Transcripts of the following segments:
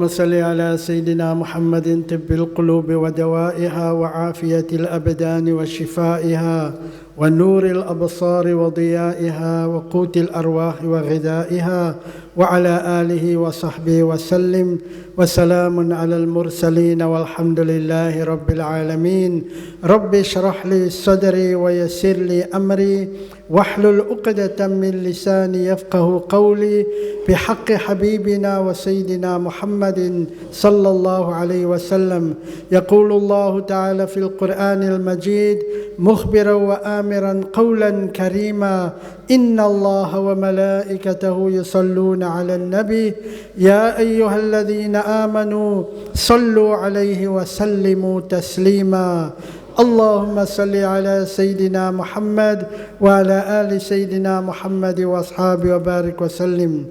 وصل على سيدنا محمد طب القلوب ودوائها وعافية الأبدان وشفائها ونور الأبصار وضيائها وقوت الأرواح وغذائها وعلى آله وصحبه وسلم وسلام على المرسلين والحمد لله رب العالمين. رب اشرح لي صدري ويسر لي أمري واحلل عقدة من لساني يفقه قولي بحق حبيبنا وسيدنا محمد صلى الله عليه وسلم. يقول الله تعالى في القرآن المجيد مخبرا وآمرا قولا كريما إن الله وملائكته يصلون على النبي يا أيها الذين آمنوا صلوا عليه وسلموا تسليما. اللهم صل على سيدنا محمد وعلى آل سيدنا محمد وأصحابه وبارك وسلم.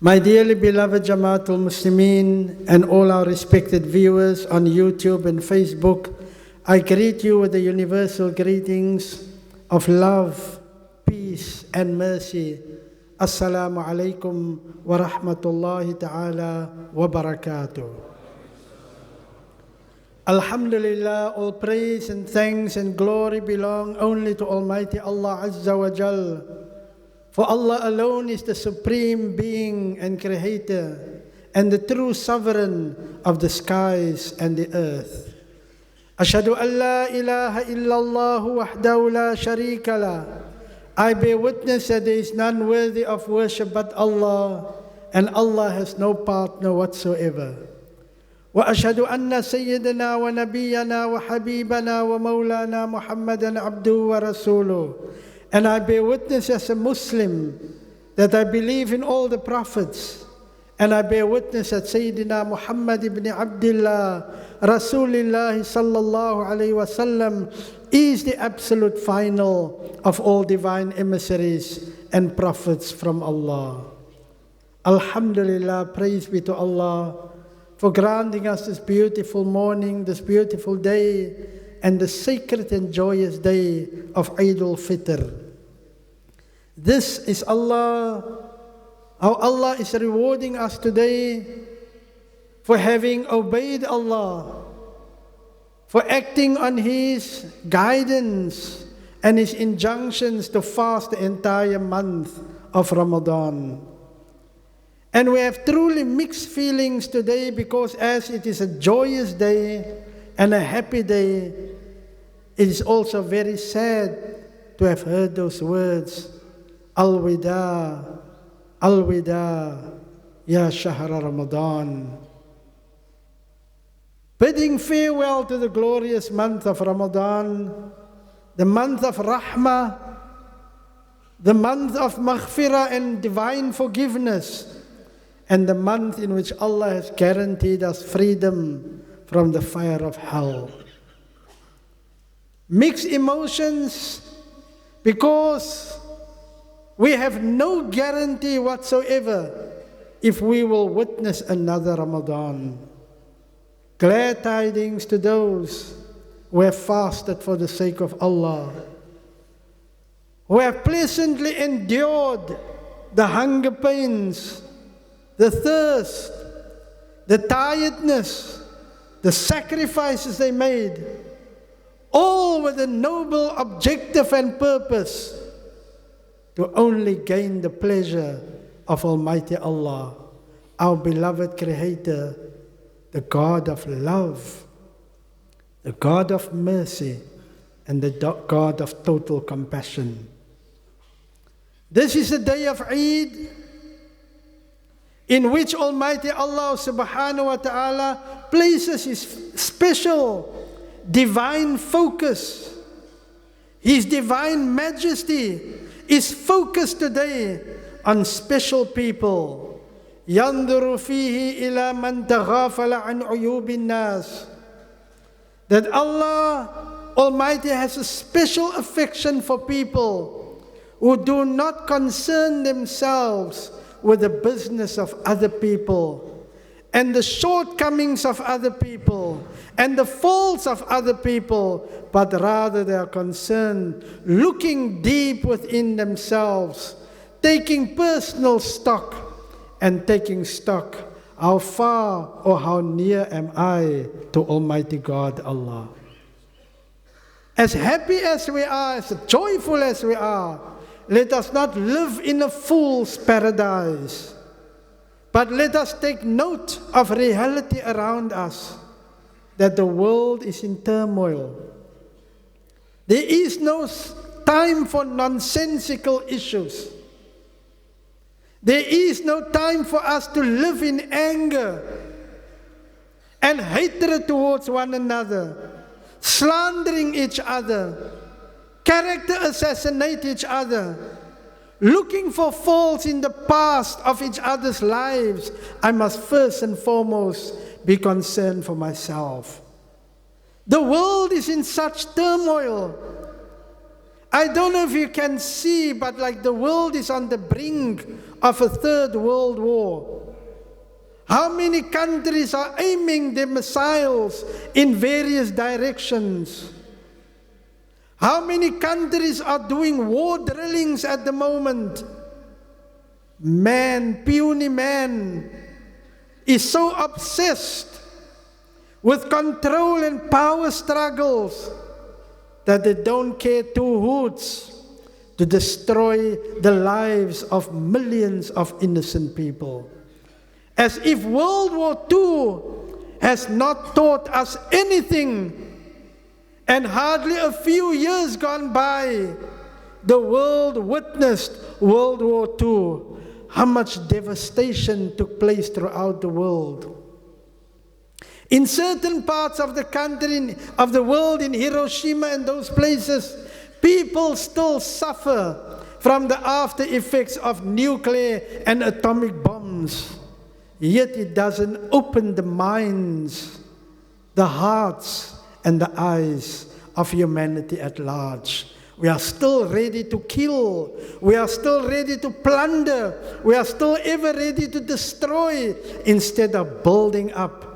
My dearly beloved Jamaatul Muslimin and all our respected viewers on YouTube and Facebook, I greet you with the universal greetings of love, peace and mercy. Assalamu alaikum wa rahmatullahi ta'ala wa barakatuh. Alhamdulillah, all praise and thanks and glory belong only to Almighty Allah Azza wa Jal. For Allah alone is the supreme being and creator and the true sovereign of the skies and the earth. Ashhadu an la ilaha illallah wahdahu la sharika lah. I bear witness that there is none worthy of worship but Allah, and Allah has no partner whatsoever. وأشهد أن سيدنا ونبينا وحبيبنا ومولانا محمدا عبده ورسوله. And I bear witness as a Muslim that I believe in all the prophets, and I bear witness that Sayyidina Muhammad ibn Abdullah Rasulullah sallallahu alayhi wasallam is the absolute final of all divine emissaries and prophets from Allah. Alhamdulillah, praise be to Allah for granting us this beautiful morning, this beautiful day, and the sacred and joyous day of Eid al-Fitr. This is Allah, how Allah is rewarding us today for having obeyed Allah, for acting on His guidance and His injunctions to fast the entire month of Ramadan. And we have truly mixed feelings today because as it is a joyous day and a happy day, it is also very sad to have heard those words, Al-Wida, Al-Wida, Ya Shahra Ramadan. Bidding farewell to the glorious month of Ramadan, the month of Rahmah, the month of Maghfirah and divine forgiveness, and the month in which Allah has guaranteed us freedom from the fire of hell. Mixed emotions because we have no guarantee whatsoever if we will witness another Ramadan. Glad tidings to those who have fasted for the sake of Allah, who have pleasantly endured the hunger pains, the thirst, the tiredness, the sacrifices they made, all with a noble objective and purpose to only gain the pleasure of Almighty Allah, our beloved Creator, the God of love, the God of mercy, and the God of total compassion. This is a day of Eid, in which Almighty Allah subhanahu wa ta'ala places His special divine focus. His divine majesty is focused today on special people. يَنْظُرُ فِيهِ إِلَى مَنْ تَغَافَلَ عَنْ عُيُوبِ النَّاسِ. That Allah Almighty has a special affection for people who do not concern themselves with the business of other people and the shortcomings of other people and the faults of other people, but rather they are concerned looking deep within themselves, taking personal stock and taking stock how far or how near am I to Almighty God, Allah? As happy as we are, as joyful as we are, let us not live in a fool's paradise, but let us take note of reality around us, that the world is in turmoil. There is no time for nonsensical issues. There is no time for us to live in anger and hatred towards one another, slandering each other, character assassinate each other, looking for faults in the past of each other's lives. I must first and foremost be concerned for myself. The world is in such turmoil. I don't know if you can see, but like the world is on the brink of a third world war. How many countries are aiming their missiles in various directions? How many countries are doing war drillings at the moment? Man, puny man, is so obsessed with control and power struggles that they don't care two hoots to destroy the lives of millions of innocent people. As if World War II has not taught us anything, and hardly a few years gone by, the world witnessed World War II. How much devastation took place throughout the world. In certain parts of the country, of the world, in Hiroshima and those places, people still suffer from the after effects of nuclear and atomic bombs. Yet it doesn't open the minds, the hearts, and the eyes of humanity at large. We are still ready to kill. We are still ready to plunder. We are still ever ready to destroy instead of building up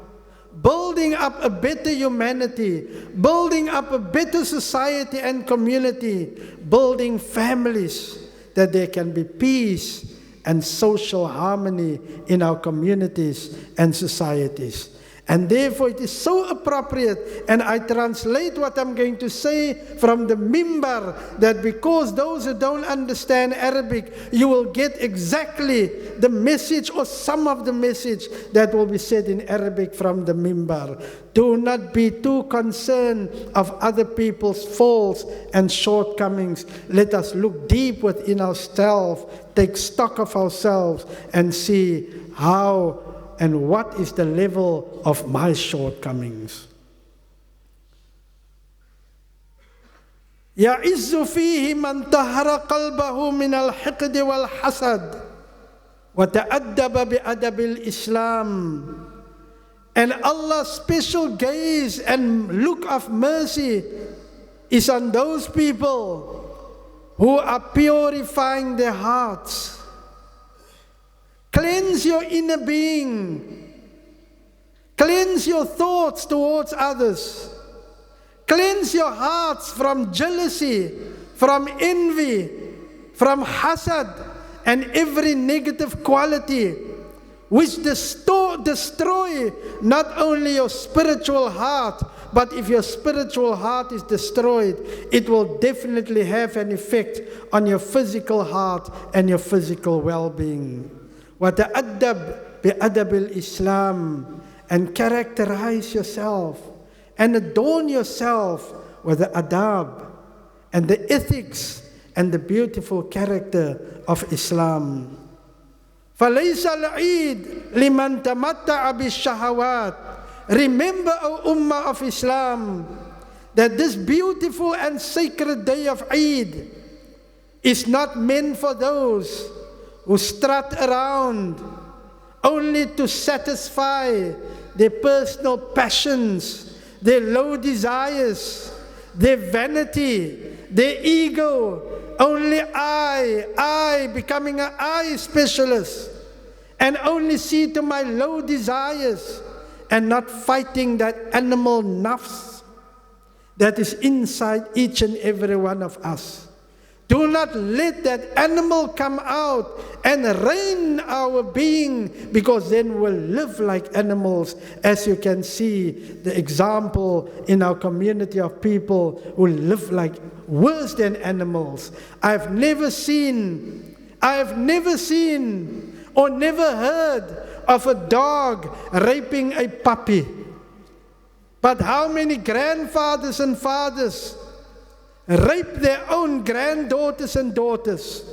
a better humanity, building up a better society and community, building families that there can be peace and social harmony in our communities and societies. And therefore it is so appropriate, and I translate what I'm going to say from the mimbar, that because those who don't understand Arabic, you will get exactly the message or some of the message that will be said in Arabic from the mimbar. Do not be too concerned of other people's faults and shortcomings. Let us look deep within ourselves, take stock of ourselves, and see how and what is the level of my shortcomings. يَعِزُّ فِيهِ مَنْ طَهَرَ قَلْبَهُ مِنَ الْحِقْدِ وَالْحَسَدِ وَتَأَدَّبَ بِأَدَبِ الْإِسْلَامِ. And Allah's special gaze and look of mercy is on those people who are purifying their hearts. Cleanse your inner being. Cleanse your thoughts towards others. Cleanse your hearts from jealousy, from envy, from hasad, and every negative quality which destroy not only your spiritual heart, but if your spiritual heart is destroyed, it will definitely have an effect on your physical heart and your physical well-being. وَتَأَدَّبْ بِأَدَبِ الْإِسْلَامِ. And characterize yourself and adorn yourself with the adab and the ethics and the beautiful character of Islam. فَلَيْسَ الْعِيدُ لِمَنْ تَمَتَّعَ بِالشَّهَوَاتِ. Remember, O Ummah of Islam, that this beautiful and sacred day of Eid is not meant for those who strut around only to satisfy their personal passions, their low desires, their vanity, their ego. Only I, becoming an I specialist, and only see to my low desires and not fighting that animal nafs that is inside each and every one of us. Do not let that animal come out and reign our being, because then we'll live like animals, as you can see the example in our community of people who live like worse than animals. I've never seen or never heard of a dog raping a puppy. But how many grandfathers and fathers rape their own granddaughters and daughters?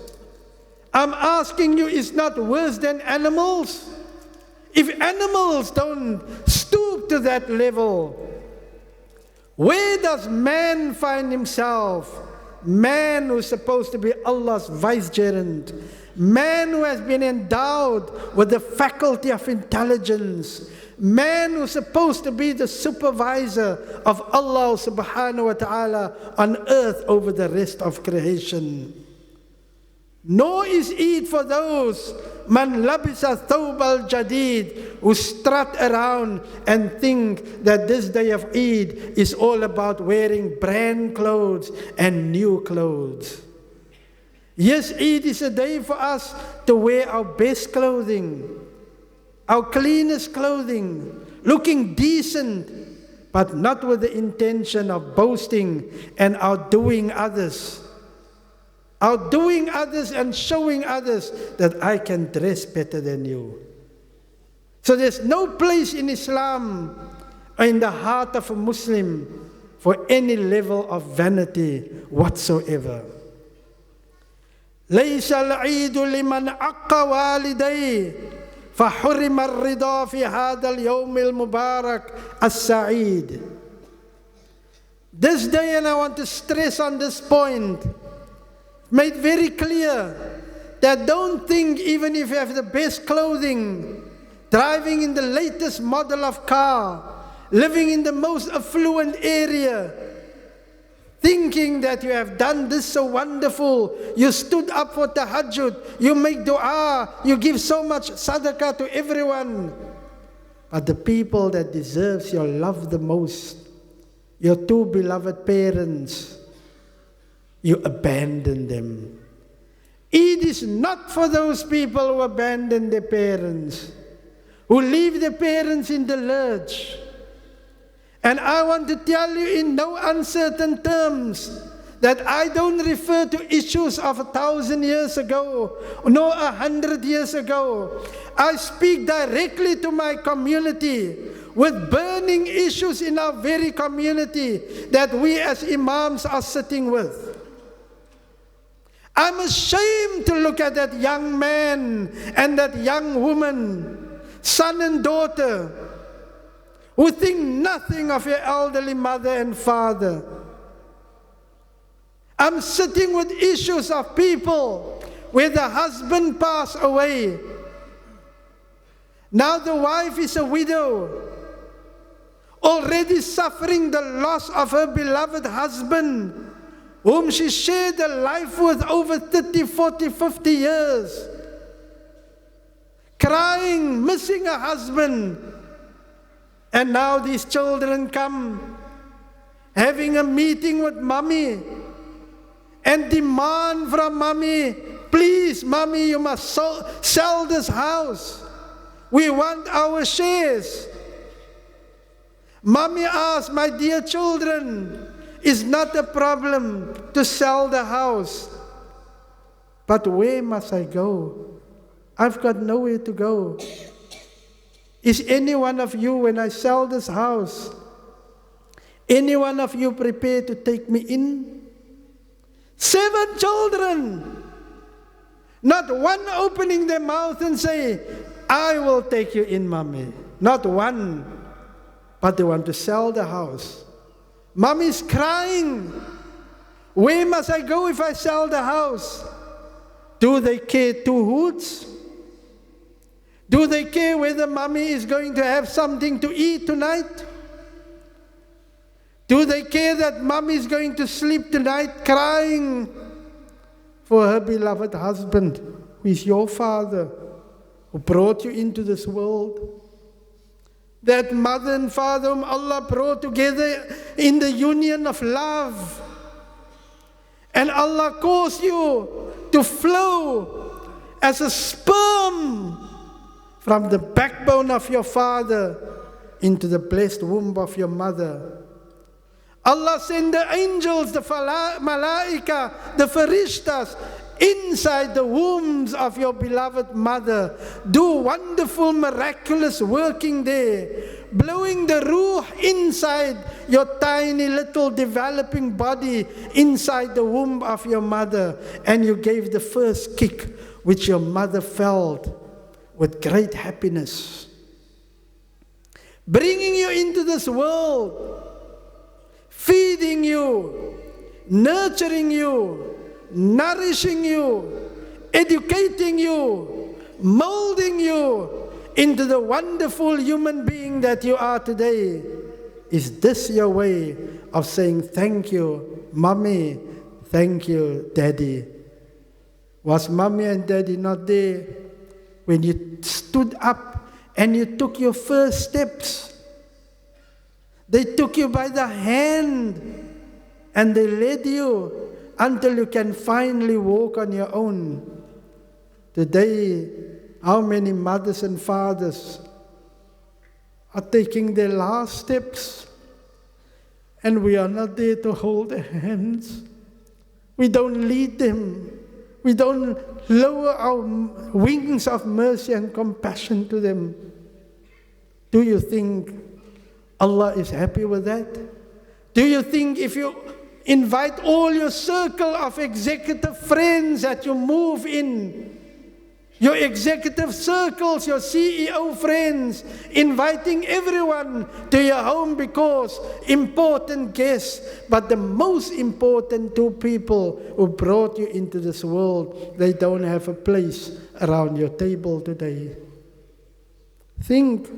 I'm asking you, is not worse than animals? If animals don't stoop to that level, where does man find himself? Man who's supposed to be Allah's vicegerent, man who has been endowed with the faculty of intelligence, man who's supposed to be the supervisor of Allah subhanahu wa ta'ala on earth over the rest of creation. Nor is it for those man labisa thawb al-jadid, who strut around and think that this day of Eid is all about wearing brand clothes and new clothes. Yes, Eid is a day for us to wear our best clothing, our cleanest clothing, looking decent, but not with the intention of boasting and outdoing others. Outdoing others and showing others that I can dress better than you. So there's no place in Islam or in the heart of a Muslim for any level of vanity whatsoever. ليس العيد لمن عق والديه فحرم الرضا في هذا اليوم المبارك السعيد. This day, and I want to stress on this point, made very clear that don't think even if you have the best clothing, driving in the latest model of car, living in the most affluent area, thinking that you have done this so wonderful, you stood up for tahajjud, you make dua, you give so much sadaqah to everyone. But the people that deserves your love the most, your two beloved parents, you abandon them. It is not for those people who abandon their parents, who leave their parents in the lurch. And I want to tell you in no uncertain terms that I don't refer to issues of 1,000 years ago, nor 100 years ago. I speak directly to my community with burning issues in our very community that we as imams are sitting with. I'm ashamed to look at that young man and that young woman, son and daughter, who think nothing of your elderly mother and father. I'm sitting with issues of people where the husband passed away. Now the wife is a widow, already suffering the loss of her beloved husband, whom she shared a life with over 30, 40, 50 years. Crying, missing a husband. And now these children come, having a meeting with mommy, and demand from mommy, please mommy, you must sell this house. We want our shares. Mommy asks, my dear children, it's not a problem to sell the house. But where must I go? I've got nowhere to go. Is any one of you, when I sell this house, any one of you prepared to take me in? 7 children. Not one opening their mouth and say, I will take you in, mommy. Not one. But they want to sell the house. Mommy's crying. Where must I go if I sell the house? Do they care 2 hoots? Do they care whether mommy is going to have something to eat tonight? Do they care that mommy is going to sleep tonight crying for her beloved husband, who is your father, who brought you into this world? That mother and father whom Allah brought together in the union of love. And Allah caused you to flow as a sperm from the backbone of your father into the blessed womb of your mother. Allah sent the angels, the malaika, the farishtas, inside the wombs of your beloved mother, do wonderful, miraculous working there, blowing the ruh inside your tiny little developing body, inside the womb of your mother, and you gave the first kick, which your mother felt with great happiness. Bringing you into this world, feeding you, nurturing you, nourishing you, educating you, molding you into the wonderful human being that you are today. Is this your way of saying thank you, mommy, thank you, daddy? Was mommy and daddy not there when you stood up and you took your first steps? They took you by the hand and they led you until you can finally walk on your own. Today, how many mothers and fathers are taking their last steps and we are not there to hold their hands? We don't lead them. We don't lower our wings of mercy and compassion to them. Do you think Allah is happy with that? Do you think if you invite all your circle of executive friends that you move in, your executive circles, your CEO friends, inviting everyone to your home because important guests, but the most important two people who brought you into this world, they don't have a place around your table today. Think,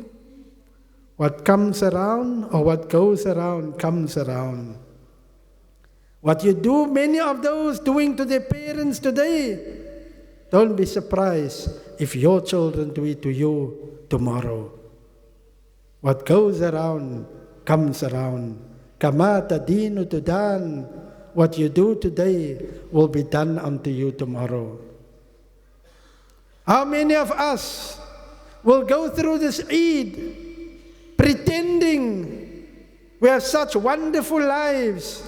what comes around or what goes around comes around. What you do, many of those doing to their parents today, don't be surprised if your children do it to you tomorrow. What goes around comes around. Kama tadinu tudan. What you do today will be done unto you tomorrow. How many of us will go through this Eid pretending we have such wonderful lives,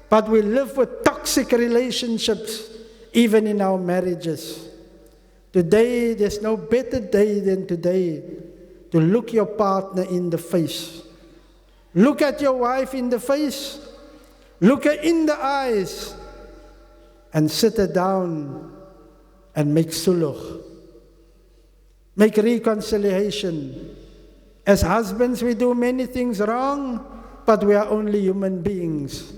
but we live with toxic relationships, even in our marriages? Today, there's no better day than today to look your partner in the face. Look at your wife in the face. Look her in the eyes and sit her down and make suluh. Make reconciliation. As husbands, we do many things wrong, but we are only human beings.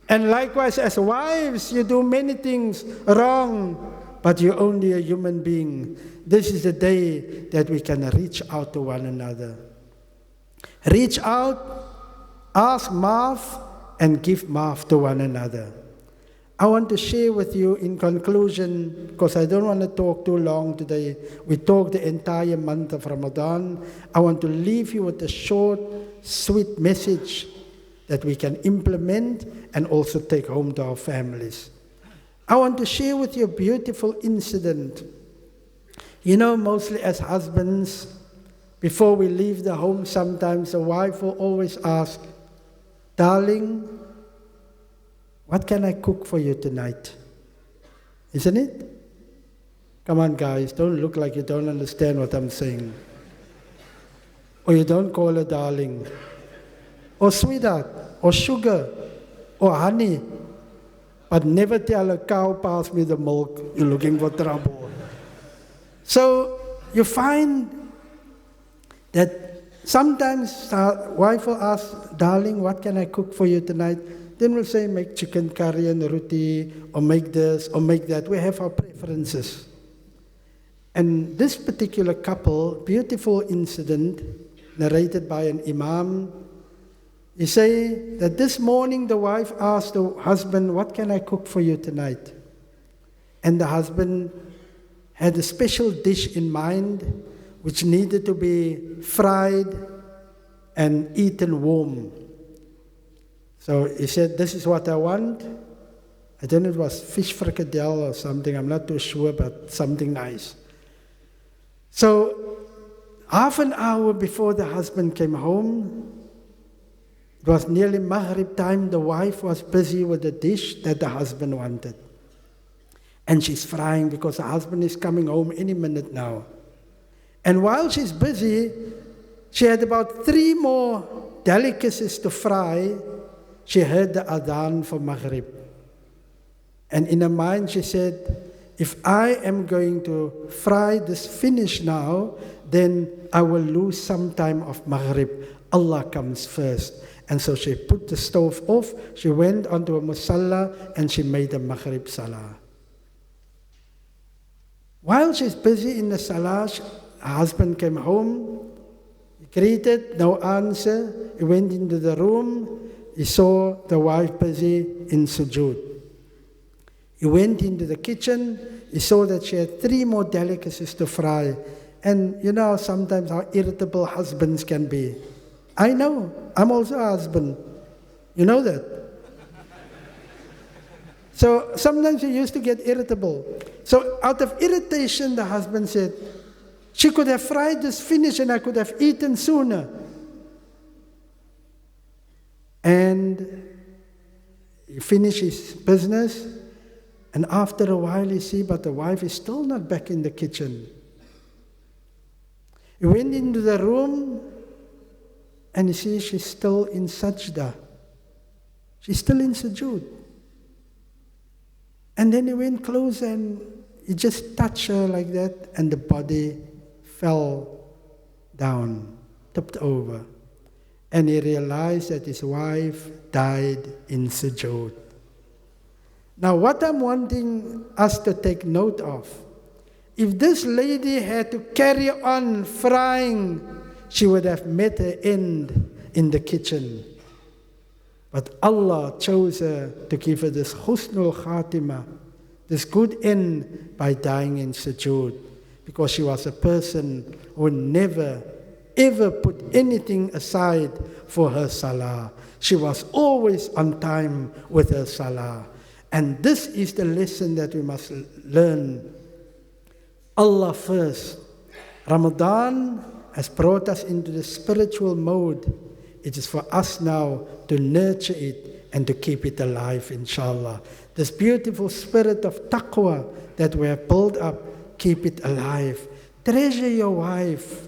And likewise, as wives, you do many things wrong, but you're only a human being. This is the day that we can reach out to one another. Reach out, ask maaf, and give maaf to one another. I want to share with you in conclusion, because I don't want to talk too long today. We talked the entire month of Ramadan. I want to leave you with a short, sweet message that we can implement and also take home to our families. I want to share with you a beautiful incident. You know, mostly as husbands, before we leave the home, sometimes a wife will always ask, darling, what can I cook for you tonight? Isn't it? Come on, guys, don't look like you don't understand what I'm saying. Or you don't call her darling. Or sweetheart, or sugar, or honey. But never tell a cow, pass me the milk, you're looking for trouble. So you find that sometimes our wife will ask, darling, what can I cook for you tonight? Then we'll say, make chicken curry and roti, or make this, or make that. We have our preferences. And this particular couple, beautiful incident, narrated by an imam, he say that this morning the wife asked the husband, what can I cook for you tonight? And the husband had a special dish in mind which needed to be fried and eaten warm. So he said, this is what I want. I don't know if it was fish fricadelle or something, I'm not too sure, but something nice. So, half an hour before the husband came home, it was nearly Maghrib time, the wife was busy with the dish that the husband wanted. And she's frying because the husband is coming home any minute now. And while she's busy, she had about 3 more delicacies to fry. She heard the adhan for Maghrib. And in her mind she said, if I am going to fry this finish now, then I will lose some time of Maghrib. Allah comes first. And so she put the stove off, she went onto a musalla, and she made a Maghrib salah. While she's busy in the salah, her husband came home, he greeted, no answer. He went into the room, he saw the wife busy in sujood. He went into the kitchen, he saw that she had 3 more delicacies to fry. And you know sometimes how irritable husbands can be. I know, I'm also a husband. You know that? So sometimes he used to get irritable. So out of irritation, the husband said, she could have fried this finish and I could have eaten sooner. And he finished his business, and after a while he see, but the wife is still not back in the kitchen. He went into the room, and he sees she's still in sajda. She's still in sujood. And then he went close and he just touched her like that, and the body fell down, tipped over. And he realized that his wife died in sujood. Now what I'm wanting us to take note of, if this lady had to carry on frying, she would have met her end in the kitchen. But Allah chose her to give her this husnul khatimah, this good end by dying in sujood, because she was a person who never ever put anything aside for her salah. She was always on time with her salah. And this is the lesson that we must learn. Allah first. Ramadan has brought us into the spiritual mode. It is for us now to nurture it and to keep it alive, inshallah. This beautiful spirit of taqwa that we have built up, keep it alive. Treasure your wife.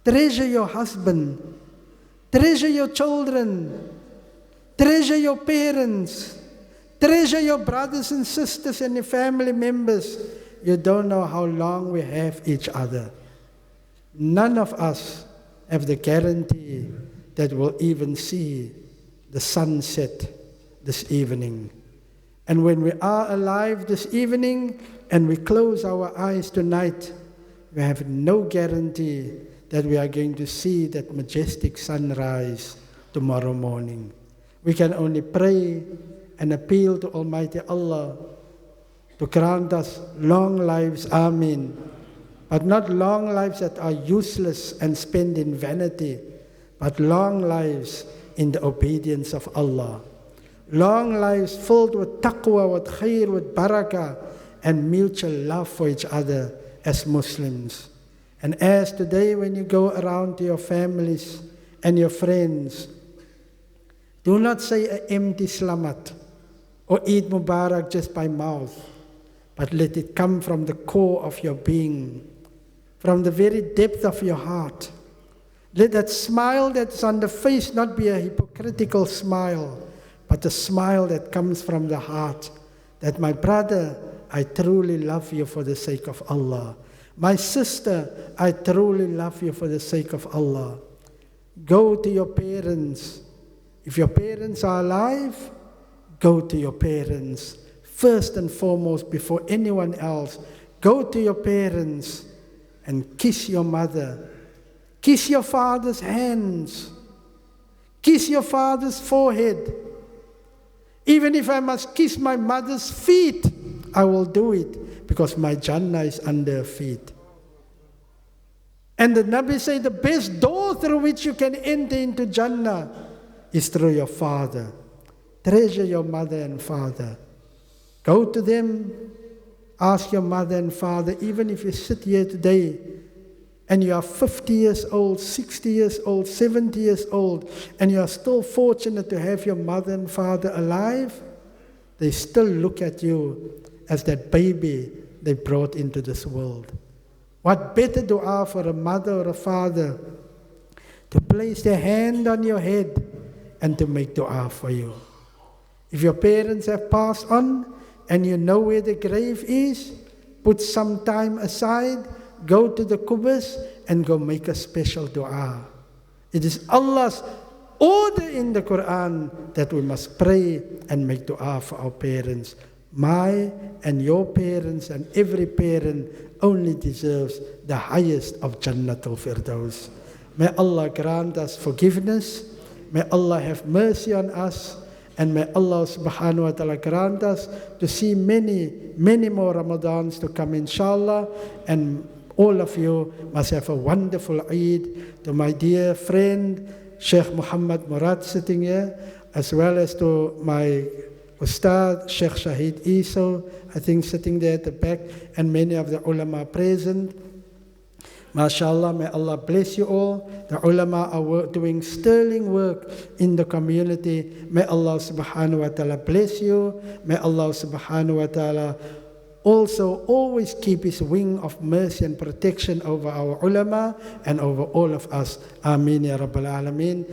Treasure your husband. Treasure your children. Treasure your parents. Treasure your brothers and sisters and your family members. You don't know how long we have each other. None of us have the guarantee that we'll even see the sunset this evening. And when we are alive this evening and we close our eyes tonight, we have no guarantee that we are going to see that majestic sunrise tomorrow morning. We can only pray and appeal to Almighty Allah to grant us long lives, Amin. But not long lives that are useless and spent in vanity, but long lives in the obedience of Allah. Long lives filled with taqwa, with khair, with barakah, and mutual love for each other as Muslims. And as today when you go around to your families and your friends, do not say an empty slamat or Eid Mubarak just by mouth, but let it come from the core of your being, from the very depth of your heart. Let that smile that's on the face not be a hypocritical smile, but a smile that comes from the heart, that my brother, I truly love you for the sake of Allah. My sister, I truly love you for the sake of Allah. Go to your parents. If your parents are alive, go to your parents. First and foremost, before anyone else, go to your parents and kiss your mother. Kiss your father's hands. Kiss your father's forehead. Even if I must kiss my mother's feet, I will do it, because my Jannah is under her feet. And the Nabi said the best door through which you can enter into Jannah is through your father. Treasure your mother and father. Go to them, ask your mother and father, even if you sit here today and you are 50 years old, 60 years old, 70 years old, and you are still fortunate to have your mother and father alive, they still look at you as that baby they brought into this world. What better dua for a mother or a father to place their hand on your head and to make dua for you. If your parents have passed on and you know where the grave is, put some time aside, go to the kubus and go make a special dua. It is Allah's order in the Quran that we must pray and make dua for our parents. My and your parents and every parent only deserves the highest of Jannatul Firdaus. May Allah grant us forgiveness. May Allah have mercy on us. And may Allah subhanahu wa ta'ala grant us to see many, many more Ramadans to come, inshallah. And all of you must have a wonderful Eid. To my dear friend, Shaykh Muhammad Murad sitting here, as well as to my Ustad, Shaykh Shahid Iso, I think sitting there at the back, and many of the ulama present. MashaAllah, may Allah bless you all. The ulama are doing sterling work in the community. May Allah subhanahu wa ta'ala bless you. May Allah subhanahu wa ta'ala also always keep His wing of mercy and protection over our ulama and over all of us. Ameen ya Rabbal Alameen.